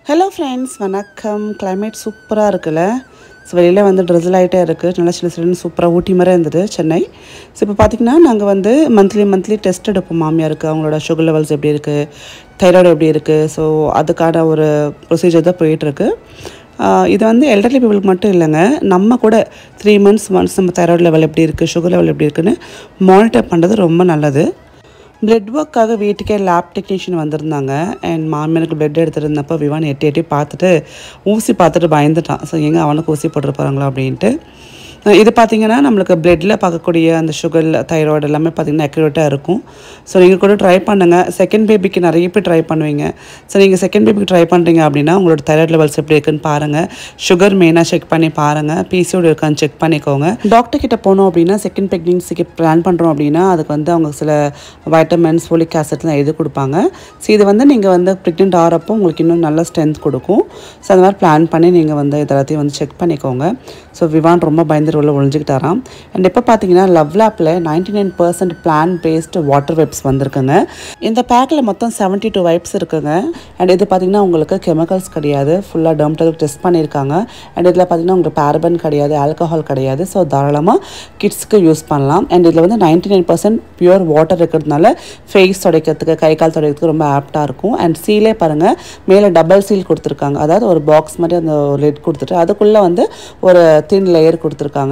Hello friends, வணக்கம். Climate சூப்பராக இருக்குல்ல. ஸோ வெளியில் வந்து ட்ரிசில் ஆகிட்டே இருக்குது. நல்லா சில சிலன்னு சூப்பராக ஊட்டி மாதிரி இருந்தது சென்னை. ஸோ இப்போ பார்த்திங்கன்னா நாங்கள் வந்து மந்த்லி டெஸ்ட் எடுப்போம் மாமியாருக்கு. அவங்களோட சுகர் லெவல்ஸ் எப்படி இருக்குது, தைராய்டு எப்படி இருக்குது. ஸோ அதுக்கான ஒரு ப்ரொசீஜர் தான் போயிட்டுருக்கு. இது வந்து எல்டர்லி பீப்புளுக்கு மட்டும் இல்லைங்க, நம்ம கூட 3 months ஒன்ஸ் நம்ம தைராய்டு லெவல் எப்படி இருக்குது, சுகர் லெவல் எப்படி இருக்குன்னு மானிட்டர் பண்ணுறது ரொம்ப நல்லது. பிளட் ஒர்க்காக வீட்டுக்கே லேப் டெக்னீஷியன் வந்திருந்தாங்க. அண்ட் மாமியாருக்கு பிளட் எடுத்துருந்தப்போ விவான் எட்டி பார்த்துட்டு ஊசி பார்த்துட்டு பயந்துட்டான். ஸோ எங்கே அவனுக்கு ஊசி போட்டுருப்பாங்களா அப்படின்ட்டு. இது பார்த்திங்கன்னா நம்மளுக்கு பிளட்டில் பார்க்கக்கூடிய அந்த சுகர், தைராய்டு எல்லாமே பார்த்திங்கன்னா அக்யூரேட்டாக இருக்கும். ஸோ நீங்கள் கூட ட்ரை பண்ணுங்கள். செகண்ட் பேபிக்கு நிறைய பேர் ட்ரை பண்ணுவீங்க. ஸோ நீங்கள் செகண்ட் பேபிக்கு ட்ரை பண்ணுறீங்க அப்படின்னா உங்களோட தைராய்டு லெவல்ஸ் எப்படி இருக்குன்னு பாருங்கள். சுகர் மெயினாக செக் பண்ணி பாருங்கள். பிசிஓடி இருக்கான்னு செக் பண்ணிக்கோங்க. டாக்டர் கிட்ட போனோம் அப்படின்னா செகண்ட் ப்ரெக்னென்சிக்கு பிளான் பண்ணுறோம் அப்படின்னா அதுக்கு வந்து அவங்க சில வைட்டமின்ஸ், ஃபோலிக் ஆசிட்லாம் எழுதி கொடுப்பாங்க. ஸோ இது வந்து நீங்கள் வந்து ப்ரெக்னென்ட் ஆகிறப்போ உங்களுக்கு இன்னும் நல்ல ஸ்ட்ரென்த் கொடுக்கும். ஸோ அந்த மாதிரி பிளான் பண்ணி நீங்கள் வந்து இதெல்லாத்தையும் வந்து செக் பண்ணிக்கோங்க. ஸோ விவான் ரொம்ப பயந்துட்டு உள்ள ஒழிஞ்சிக்கிட்டாராம். அண்ட் இப்போ பார்த்தீங்கன்னா லவ் லேப்பில் 99% பிளான் பேஸ்டு வாட்டர் வைப்ஸ் வந்திருக்குங்க. இந்த பேக்கில் மொத்தம் 72 வைப்ஸ் இருக்குங்க. அண்ட் இது பார்த்திங்கன்னா உங்களுக்கு கெமிக்கல்ஸ் கிடையாது, ஃபுல்லாக டெர்மட்டாலஜி டெஸ்ட் பண்ணியிருக்காங்க. அண்ட் இதில் பார்த்திங்கன்னா உங்களுக்கு பேரபன் கிடையாது, ஆல்கஹால் கிடையாது. ஸோ தாராளமாக கிட்ஸ்க்கு யூஸ் பண்ணலாம். அண்ட் இதில் வந்து 99% பியூர் வாட்டர் இருக்கிறதுனால ஃபேஸ் துடைக்கிறதுக்கு, கை கால் துடைக்கிறதுக்கு ரொம்ப ஆப்டாக இருக்கும். அண்ட் சீலே பாருங்கள், மேலே டபுள் சீல் கொடுத்துருக்காங்க. அதாவது ஒரு பாக்ஸ் மாதிரி அந்த லிட் கொடுத்துட்டு அதுக்குள்ளே வந்து ஒரு தின் லேயர் கொடுத்துருக்காங்க.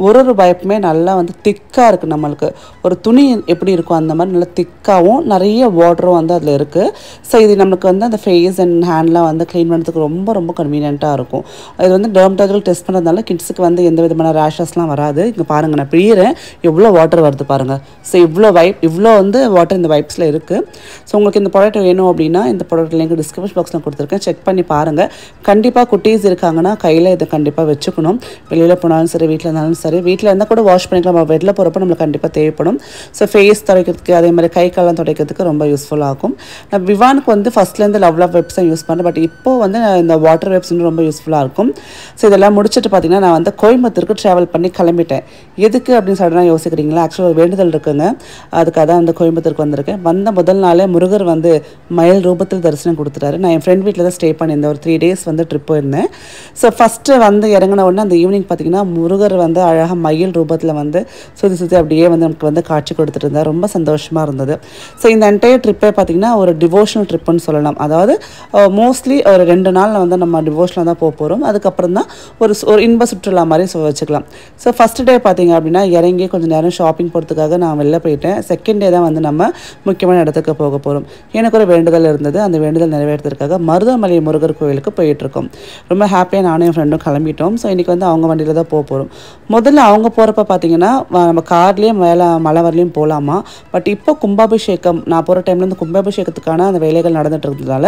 ஒரு பைப்புமே நல்லா வந்து திக்காக இருக்குது. நம்மளுக்கு ஒரு துணி எப்படி இருக்கும் அந்த மாதிரி நல்லா திக்காகவும் நிறைய வாட்டரும் வந்து அதில் இருக்குது. ஸோ இது நம்மளுக்கு வந்து அந்த ஃபேஸ் அண்ட் ஹேண்ட்லாம் வந்து க்ளீன் பண்ணுறதுக்கு ரொம்ப ரொம்ப கன்வீனியண்ட்டாக இருக்கும். இது வந்து டெர்மட்டாலஜி டெஸ்ட் பண்ணுறதுனால கிட்ஸுக்கு வந்து எந்த விதமான ரேஷஸ்லாம் வராது. இங்கே பாருங்கள், நான் பிழிகிறேன், எவ்வளோ வாட்டர் வருது பாருங்கள். ஸோ இவ்வளோ வந்து வாட்டர் இந்த வைப்ஸில் இருக்குது. ஸோ உங்களுக்கு இந்த ப்ராடக்ட் வேணும் அப்படின்னா இந்த ப்ராடக்ட் லிங்க் டிஸ்கிரிப்ஷன் பாக்ஸில் கொடுத்துருக்கேன், செக் பண்ணி பாருங்கள். கண்டிப்பாக குட்டீஸ் இருக்காங்கன்னா கையில் இதை கண்டிப்பாக வச்சுக்கணும். வெளியில் போனாலும் சரி, வீட்டில் இருந்தாலும் சரி, வீட்டில் இருந்தால் கூட வாஷ் பண்ணிக்கலாம். நம்ம வெளில போகிறப்போ நம்மளுக்கு கண்டிப்பாக தேவைப்படும். ஸோ ஃபேஸ் துடைக்கிறதுக்கு, அதே மாதிரி கை காலம் துடைக்கிறதுக்கு ரொம்ப யூஸ்ஃபுல்லாக இருக்கும். நான் விவானுக்கு வந்து ஃபஸ்ட்லேருந்து லவ் வெப்ஸ் தான் யூஸ் பண்ணேன். பட் இப்போது வந்து இந்த வாட்டர் வெப்ஸ் ரொம்ப யூஸ்ஃபுல்லாக இருக்கும். ஸோ இதெல்லாம் முடிச்சுட்டு பார்த்தீங்கன்னா நான் வந்து கோயம்புத்தூருக்கு ட்ராவல் பண்ணி கிளம்பிட்டேன். எதுக்கு அப்படின்னு சொல்லிட்டு யோசிக்கிறீங்களா? ஆக்சுவலாக ஒரு வேண்டுதல் இருக்குங்க, அதுக்காக தான் வந்து கோயம்புத்தூருக்கு வந்திருக்கேன். வந்த முதல் நாளே முருகர் வந்து மயில் ரூபத்தில் தரிசனம் கொடுத்துட்டாரு. நான் என் ஃப்ரெண்ட் வீட்டில் தான் ஸ்டே பண்ணியிருந்தேன். ஒரு 3 days வந்து ட்ரிப் போயிருந்தேன். ஸோ ஃபஸ்ட்டு வந்து இறங்கின உடனே அந்த ஈவினிங் பார்த்தீங்கன்னா முருகர் வந்து அழகாக மயில் ரூபத்தில் வந்து சுற்றி அப்படியே வந்து நமக்கு வந்து காட்சி கொடுத்துட்டு இருந்தார். ரொம்ப சந்தோஷமாக இருந்தது. ஸோ இந்த என்டையர் ட்ரிப்பே பார்த்திங்கன்னா ஒரு டிவோஷனல் ட்ரிப்புன்னு சொல்லலாம். அதாவது மோஸ்ட்லி ஒரு 2 நாள் வந்து நம்ம டிவோஷனில் தான் போகிறோம். அதுக்கப்புறம் தான் ஒரு இன்ப சுற்றுலா மாதிரி வச்சுக்கலாம். ஸோ ஃபஸ்ட் டே பார்த்திங்க அப்படின்னா இறங்கி கொஞ்சம் நேரம் ஷாப்பிங் போகிறதுக்காக நான் வெளில போயிட்டேன். செகண்ட் டே தான் வந்து நம்ம முக்கியமான இடத்துக்கு போக போகிறோம். எனக்கு ஒரு வேண்டுதல் இருந்தது. அந்த வேண்டுதல் நிறைவேறதுக்காக மருதமலை முருகர் கோயிலுக்கு போயிட்டுருக்கோம். ரொம்ப ஹாப்பியாக நானும் என் ஃப்ரெண்டும் கிளம்பிட்டோம். ஸோ இன்றைக்கி வந்து அவங்க வண்டியில் தான் போகிறோம். முதல்ல அவங்க போகிறப்ப பார்த்திங்கன்னா நம்ம கார்லேயே மேலே மலை வரலையும் போகலாமா. பட் இப்போ கும்பாபிஷேகம், நான் போகிற டைமில் இந்த கும்பாபிஷேகத்துக்கான அந்த வேலைகள் நடந்துட்டு இருந்ததுனால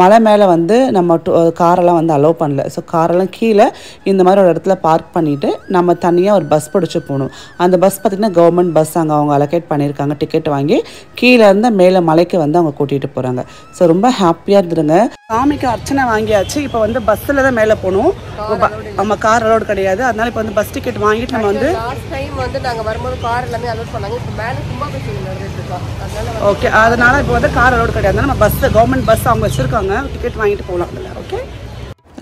மலை மேலே வந்து நம்ம காரெல்லாம் வந்து அலோவ் பண்ணல. ஸோ காரெல்லாம் கீழே இந்த மாதிரி ஒரு இடத்துல பார்க் பண்ணிவிட்டு நம்ம தனியாக ஒரு பஸ் பிடிச்சி போகணும். அந்த பஸ் பார்த்திங்கன்னா கவர்மெண்ட் பஸ் அங்கே அவங்க அலோகேட் பண்ணியிருக்காங்க. டிக்கெட் வாங்கி கீழே இருந்து மேலே மலைக்கு வந்து அவங்க கூட்டிகிட்டு போகிறாங்க. ஸோ ரொம்ப ஹாப்பியாக இருந்துருங்க. சாமிக்கு அர்ச்சனை வாங்கியாச்சு. இப்போ வந்து பஸ்ஸில் தான் மேலே போகணும். நம்ம கார் அலோடு கிடையாது. அதனால இப்போ வந்து பஸ் டிக்கெட் வாங்கிட்டு நம்ம வந்து லாஸ்ட் டைம் வந்து நாங்கள் வரும்போது கார் எல்லாமே அலோட் பண்ணாங்க. இப்போ மேலே கும்பாபிஷேகம் நடந்துட்டுருக்கோம். ஓகே, அதனால் இப்போ வந்து கார் அலோடு கிடையாது. நம்ம கவர்மெண்ட் பஸ் அவங்க வச்சுருக்காங்க. டிக்கெட் வாங்கிட்டு போகலாம். ஓகே,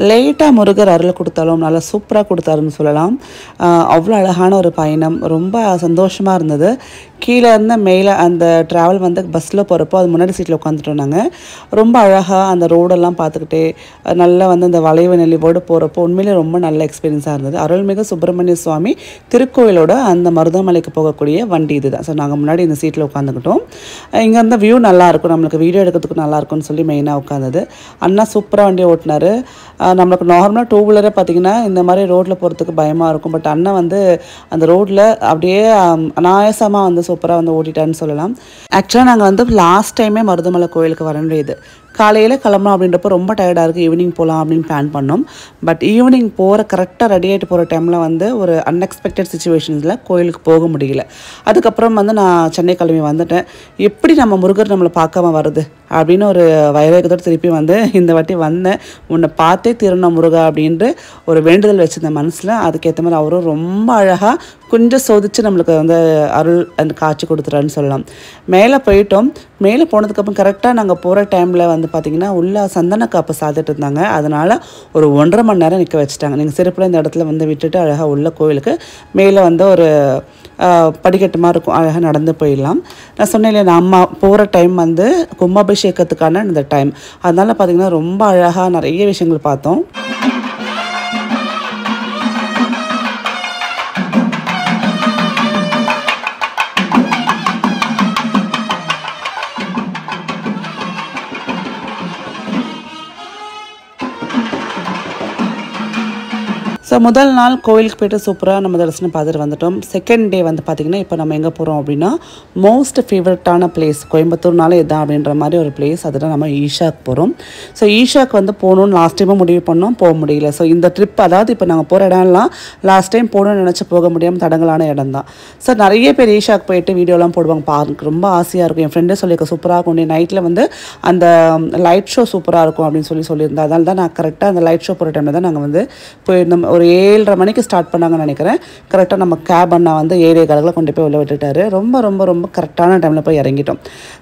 லேட்டாக முருகர் அருள் கொடுத்தாலும் நல்லா சூப்பராக கொடுத்தாருன்னு சொல்லலாம். அவ்வளோ அழகான ஒரு பயணம், ரொம்ப சந்தோஷமாக இருந்தது. கீழே இருந்த மேலே அந்த ட்ராவல் வந்து பஸ்ஸில் போகிறப்போ அது முன்னாடி சீட்டில் உட்காந்துட்டோம் நாங்கள். ரொம்ப அழகாக அந்த ரோடெல்லாம் பார்த்துக்கிட்டே நல்லா வந்து அந்த வளைவு நெளிவோடு போகிறப்போ உண்மையிலே ரொம்ப நல்ல எக்ஸ்பீரியன்ஸாக இருந்தது. அருள்மிகு சுப்பிரமணிய சுவாமி திருக்கோயிலோட அந்த மருதமலைக்கு போகக்கூடிய வண்டி இது தான். ஸோ நாங்கள் முன்னாடி இந்த சீட்டில் உட்காந்துக்கிட்டோம். இங்கே இருந்த வியூ நல்லாயிருக்கும், நம்மளுக்கு வீடியோ எடுக்கிறதுக்கு நல்லாயிருக்கும்னு சொல்லி மெயினாக உட்காந்தது. அண்ணா சூப்பராக வண்டியை ஓட்டினார். நம்மளுக்கு நார்மலாக 2 வீலரே பார்த்திங்கன்னா இந்த மாதிரி ரோட்டில் போகிறதுக்கு பயமாக இருக்கும். பட் அண்ணன் வந்து அந்த ரோட்டில் அப்படியே அனாயாசமாக வந்து சூப்பராக வந்து ஓட்டிட்டான்னு சொல்லலாம். ஆக்சுவலாக நாங்கள் வந்து லாஸ்ட் டைமே மருதமலை கோயிலுக்கு வர வேண்டியது. காலையில் கிளம்புறோம் அப்படின்றப்போ ரொம்ப டயர்டாக இருக்குது, ஈவினிங் போகலாம் அப்படின்னு பிளான் பண்ணோம். பட் ஈவினிங் கரெக்டாக ரெடி ஆகிட்டு போகிற டைமில் வந்து ஒரு அன்எக்ஸ்பெக்டட் சுச்சுவேஷன்ஸில் கோயிலுக்கு போக முடியல. அதுக்கப்புறம் வந்து நான் சென்னை கிளம்பி வந்துட்டேன். எப்படி நம்ம முருகர் நம்மளை பார்க்காம வருது அப்படின்னு ஒரு வைரகத்தோடு திருப்பி வந்து இந்த வாட்டி வந்தேன். உன்னை பார்த்தே தீரணும் முருகா அப்படின்ட்டு ஒரு வேண்டுதல் வச்சுருந்தேன் மனசில். அதுக்கேற்ற மாதிரி அவரும் ரொம்ப அழகாக கொஞ்சம் சோதிச்சு நம்மளுக்கு வந்து அருள் அந்த காட்சி கொடுத்துறான்னு சொல்லலாம். மேலே போயிட்டோம். மேலே போனதுக்கப்புறம் கரெக்டாக நாங்கள் போகிற டைமில் வந்து பார்த்திங்கன்னா உள்ள சந்தன காப்பு சாத்திட்டு இருந்தாங்க. அதனால் ஒரு 1.5 மணி நேரம் நிற்க வச்சுட்டாங்க. நீங்கள் சிறப்பில் இந்த இடத்துல வந்து விட்டுட்டு அழகாக உள்ள கோவிலுக்கு மேலே வந்து ஒரு படிக்கட்டு மாதிரி இருக்கும், அழகாக நடந்து போயிடலாம். நான் சொன்னேன் இல்லையா, நம்ம போகிற டைம் வந்து கும்பாபிஷேகத்துக்கான இந்த டைம். அதனால் பார்த்திங்கன்னா ரொம்ப அழகாக நிறைய விஷயங்கள் பார்த்தோம். ஸோ முதல் நாள் கோவிலுக்கு போய்ட்டு சூப்பராக நம்ம தரிசனம் பார்த்துட்டு வந்துட்டோம். செகண்ட் டே வந்து பார்த்திங்கன்னா இப்போ நம்ம எங்கே போகிறோம் அப்படின்னா மோஸ்ட் ஃபேவரட்டான பிளேஸ் கோயம்புத்தூர்னாலே இதுதான் அப்படின்ற மாதிரி ஒரு பிளேஸ். அதுதான் நம்ம ஈஷாக்கு போகிறோம். ஸோ ஈஷாக்கு வந்து போகணுன்னு லாஸ்ட் டைமும் முடிவு பண்ணோம், போக முடியல. ஸோ இந்த ட்ரிப் அதாவது இப்போ நாங்கள் போகிற இடம்லாம் லாஸ்ட் டைம் போகணும்னு நினச்சி போக முடியாமல் தடங்கலான இடம் தான். ஸோ நிறைய பேர் ஈஷாக்கு போயிட்டு வீடியோலாம் போடுவாங்க, பார்க்க ரொம்ப ஆசையாக இருக்கும். என் ஃப்ரெண்டே சொல்லியிருக்க சூப்பராக இருக்கும், நைட்டில் வந்து அந்த லைட் ஷோ சூப்பராக இருக்கும் அப்படின்னு சொல்லியிருந்தேன். அதனால தான் நான் கரெக்டாக அந்த லைட் ஷோ போகிற டைமில் தான் நாங்கள் வந்து போயிருந்தோம். ஒரு 7:30 மணிக்கு ஸ்டார்ட் பண்ணாங்கன்னு நினைக்கிறேன். கரெக்டாக நம்ம கேப் அண்ணா வந்து 7:15 கொண்டு போய் உள்ள விட்டுட்டாரு. ரொம்ப ரொம்ப ரொம்ப கரெக்டான டைமில் போய் இறங்கிட்டோம்.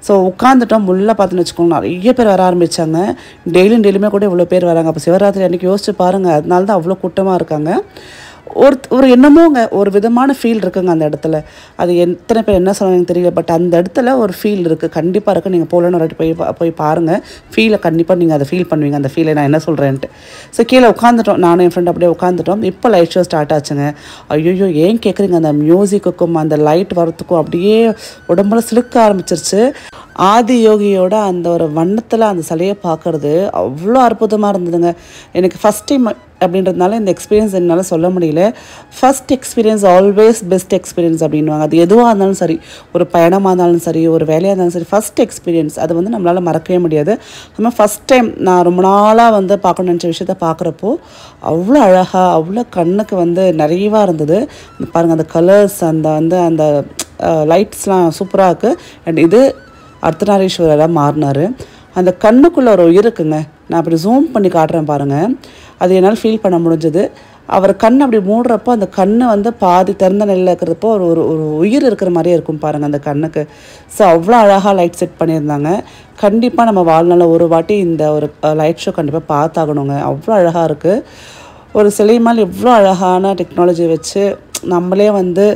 ஸோ உட்காந்துட்டோம். உள்ளே பார்த்துன்னு வச்சுக்கோங்க, நிறைய பேர் வர ஆரம்பித்தாங்க. டெய்லியுமே கூட இவ்வளோ பேர் வராங்க. அப்போ சிவராத்திரி அன்றைக்கி யோசிச்சு பாருங்கள், அதனால தான் அவ்வளோ கூட்டமாக இருக்காங்க. ஒரு என்னமோங்க ஒரு விதமான ஃபீல் இருக்குங்க அந்த இடத்துல. அது எத்தனை பேர் என்ன சொல்லுவாங்க தெரியல, பட் அந்த இடத்துல ஒரு ஃபீல் இருக்குது, கண்டிப்பாக இருக்குது. நீங்கள் போகலன்னு ஒரு வாட்டி போய் பாருங்கள், ஃபீலை கண்டிப்பாக நீங்கள் அதை ஃபீல் பண்ணுவீங்க, அந்த ஃபீலை நான் என்ன சொல்கிறேன்ட்டு. ஸோ கீழே உட்காந்துட்டோம், நானும் என் ஃப்ரெண்ட் அப்படியே உட்காந்துட்டோம். இப்போ லைட் ஷோ ஸ்டார்ட் ஆச்சுங்க. ஐயோ ஏன் கேட்குறீங்க, அந்த மியூசிக்குக்கும் அந்த லைட் வரத்துக்கும் அப்படியே உடம்புல சிலுக்க ஆரம்பிச்சிருச்சு. ஆதி யோகியோட அந்த ஒரு வண்ணத்தில் அந்த சிலையை பார்க்குறது அவ்வளோ அற்புதமாக இருந்ததுங்க. எனக்கு ஃபஸ்ட் டைம் அப்படின்றதுனால இந்த எக்ஸ்பீரியன்ஸ் என்னால் சொல்ல முடியல. First experience always best experience அப்படின்வாங்க. அது எதுவாக இருந்தாலும் சரி, ஒரு பயணமாக இருந்தாலும் சரி, ஒரு வேலையாக இருந்தாலும் சரி, ஃபஸ்ட் எக்ஸ்பீரியன்ஸ் அது வந்து நம்மளால் மறக்கவே முடியாது. நம்ம ஃபஸ்ட் டைம் நான் ரொம்ப நாளாக வந்து பார்க்கணும்னு நினச்ச விஷயத்த பார்க்குறப்போ அவ்வளோ அழகாக, அவ்வளோ கண்ணுக்கு வந்து நிறைவாக இருந்தது. பாருங்கள் அந்த கலர்ஸ், அந்த லைட்ஸ்லாம் சூப்பராக இருக்குது. அண்ட் இது அர்த்தநாரீஸ்வரராக மாறினார். அந்த கண்ணுக்குள்ளே ஒரு உயிர் இருக்குங்க. நான் அப்படி ஜூம் பண்ணி காட்டுறேன் பாருங்கள், அது என்னால் ஃபீல் பண்ண முடிஞ்சது. அவர் கண் அப்படி மூடுறப்போ அந்த கண் வந்து பாதி திறந்த நிலையில் இருக்கிறப்போ ஒரு உயிர் இருக்கிற மாதிரியே இருக்கும் பாருங்கள் அந்த கண்ணுக்கு. ஸோ அவ்வளோ அழகாக லைட் செட் பண்ணியிருந்தாங்க. கண்டிப்பாக நம்ம வாழ்நாளில் ஒரு வாட்டி இந்த ஒரு லைட் ஷோ கண்டிப்பாக பார்த்தாகணுங்க. அவ்வளோ அழகாக இருக்குது. ஒரு சிலை மேலே எவ்வளோ அழகான டெக்னாலஜி வச்சு நம்மளே வந்து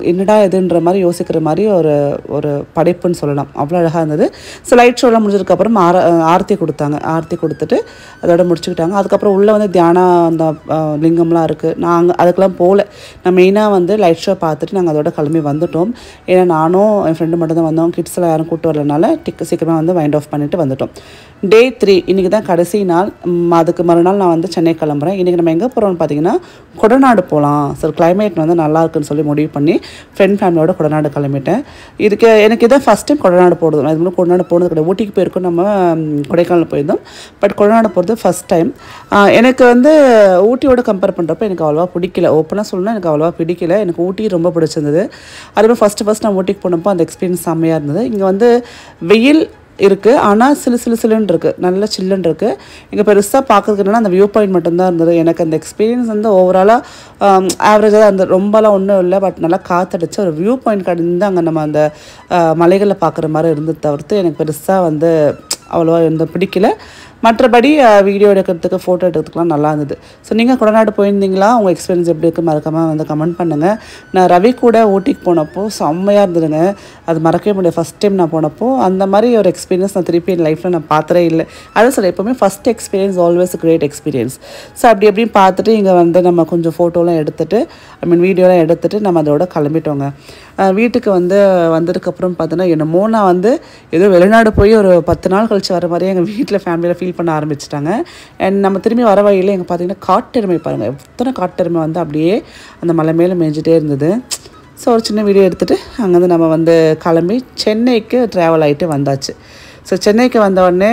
என்னடா இதுன்ற மாதிரி யோசிக்கிற மாதிரி ஒரு படைப்புன்னு சொல்லலாம். அவ்வளோ அழகாக இருந்தது. ஸோ லைட் ஷோலாம் முடிஞ்சதுக்கப்புறம் ஆரத்தி கொடுத்தாங்க. ஆரத்தி கொடுத்துட்டு அதோட முடிச்சுக்கிட்டாங்க. அதுக்கப்புறம் உள்ளே வந்து தியானம் அந்த லிங்கம்லாம் இருக்குது. நாங்கள் அதுக்கெலாம் போகல. நான் மெயினாக வந்து லைட் ஷோ பார்த்துட்டு நாங்கள் அதோட கிளம்பி வந்துட்டோம். ஏன்னா நானும் என் ஃப்ரெண்டு மட்டும் தான் வந்தோம். கிட்ஸ்லாம் யாரும் கூப்பிட்டு வரலனால சீக்கிரமாக வந்து வைண்ட் ஆஃப் பண்ணிவிட்டு வந்துட்டோம். டே 3 இன்றைக்கி தான் கடைசி நாள். அதுக்கு மறுநாள் நான் வந்து சென்னை கிளம்புறேன். இன்றைக்கி நம்ம எங்கே போகிறோம்னு பார்த்தீங்கன்னா கொடநாடு போகலாம். ஸோ கிளைமேட் வந்து நல்லா இருக்குன்னு சொல்லி முடிவு பண்ணி ஃப்ரெண்ட் ஃபேமிலியோட கொடநாடு கிளம்பிட்டேன். எனக்கு இதான் ஃபஸ்ட் டைம் கொடநாடு போடுது. நான் இதுமாதிரி கொடநாடு போனது கிடையாது. ஊட்டிக்கு போயிருக்கோம், நம்ம கொடைக்கானல் போயிருந்தோம். பட் கொடநாடு போகிறது ஃபஸ்ட் டைம். எனக்கு வந்து ஊட்டியோட கம்பேர் பண்ணுறப்ப எனக்கு அவ்வளோவா பிடிக்கல. ஓப்பனாக சொல்லணும்னா எனக்கு அவ்வளோவா பிடிக்கல. எனக்கு ஊட்டி ரொம்ப பிடிச்சிருந்தது. அதுமாதிரி ஃபஸ்ட்டு நான் ஊட்டிக்கு போனப்போ அந்த எக்ஸ்பீரியன்ஸ் செம்மையாக இருந்தது. இங்கே வந்து வெயில் இருக்குது, ஆனால் சிலுன்னு இருக்குது, நல்ல சில்லுன்னு இருக்குது. இங்கே பெருசாக பார்க்கறதுக்கு என்னன்னா அந்த வியூ பாயிண்ட் மட்டும்தான் இருந்தது. எனக்கு அந்த எக்ஸ்பீரியன்ஸ் வந்து ஓவராலாக ஆவரேஜாக தான் இருந்தது. ரொம்பலாம் ஒன்றும் இல்லை, பட் நல்லா காற்றடிச்சு ஒரு வியூ பாயிண்ட் கிடந்து அங்கே நம்ம அந்த மலைகளில் பார்க்குற மாதிரி இருந்தது தவிர்த்து எனக்கு பெருசாக வந்து அவ்வளோவா பிடிக்கல. மற்றபடி வீடியோ எடுக்கிறதுக்கு ஃபோட்டோ எடுக்கிறதுக்குலாம் நல்லா இருந்தது. ஸோ நீங்கள் கொடநாடு போயிருந்தீங்களா? உங்கள் எக்ஸ்பீரியன்ஸ் எப்படி இருக்குது மறக்காமல் வந்து கமெண்ட் பண்ணுங்கள். நான் ரவி கூட ஊட்டிக்கு போனப்போ செம்மையாக இருந்ததுங்க. அது மறக்கவே முடியாது. ஃபஸ்ட் டைம் நான் போனப்போ அந்த மாதிரி ஒரு எக்ஸ்பீரியன்ஸ் நான் திருப்பி என் லைஃப்பில் நான் பார்த்ததே இல்லை. அதான் சொல்ல எப்போவுமே first experience always great experience. So எப்படின்னு பார்த்துட்டு இங்கே வந்து நம்ம கொஞ்சம் ஃபோட்டோலாம் எடுத்துகிட்டு வீடியோலாம் எடுத்துகிட்டு நம்ம அதோட கிளம்பிட்டோங்க. வீட்டுக்கு வந்ததுக்கப்புறம் பார்த்தோன்னா என்னமோ நான் வந்து ஏதோ வெளிநாடு போய் ஒரு 10 நாள் கழிச்சு வர மாதிரியே எங்கள் வீட்டில் ஃபேமிலியில் ஃபீல் பண்ண ஆரம்பிச்சிட்டாங்க. அண்ட் நம்ம திரும்பி வர வழியில் எங்கள் பார்த்தீங்கன்னா காட்டெருமை பாருங்கள், எத்தனை காட்டெருமை வந்து அப்படியே அந்த மலை மேலே மேய்ஞ்சிட்டே இருந்தது. ஸோ ஒரு சின்ன வீடியோ எடுத்துகிட்டு அங்கேருந்து நம்ம வந்து கிளம்பி சென்னைக்கு ட்ராவல் ஆகிட்டு வந்தாச்சு. ஸோ சென்னைக்கு வந்த உடனே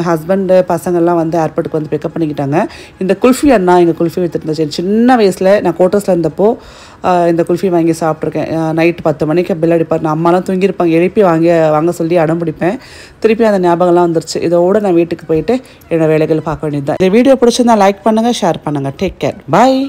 ஹஸ்பண்டு பசங்கள்லாம் வந்து ஏர்போர்ட்டுக்கு வந்து பிக்கப் பண்ணிக்கிட்டாங்க. இந்த குல்ஃபி அண்ணா இங்கே குல்ஃபி விற்றுருந்துச்சு. சின்ன வயசில் நான் கோட்டர்ஸில் இருந்தப்போ இந்த குல்ஃபி வாங்கி சாப்பிட்ருக்கேன். நைட்டு 10 மணிக்கு பில் அடிப்பார். நான் அம்மாலாம் தூங்கியிருப்பாங்க, எழுப்பி வாங்க சொல்லி அடம் பிடிப்பேன். திருப்பி அந்த ஞாபகம்லாம் வந்துருச்சு. இதோடு நான் வீட்டுக்கு போயிட்டு என்னோடய வேலைகள் பார்க்க வேண்டியது தான். இந்த வீடியோ பிடிச்சிருந்தா லைக் பண்ணுங்கள், ஷேர் பண்ணுங்கள். டேக் கேர், பாய்.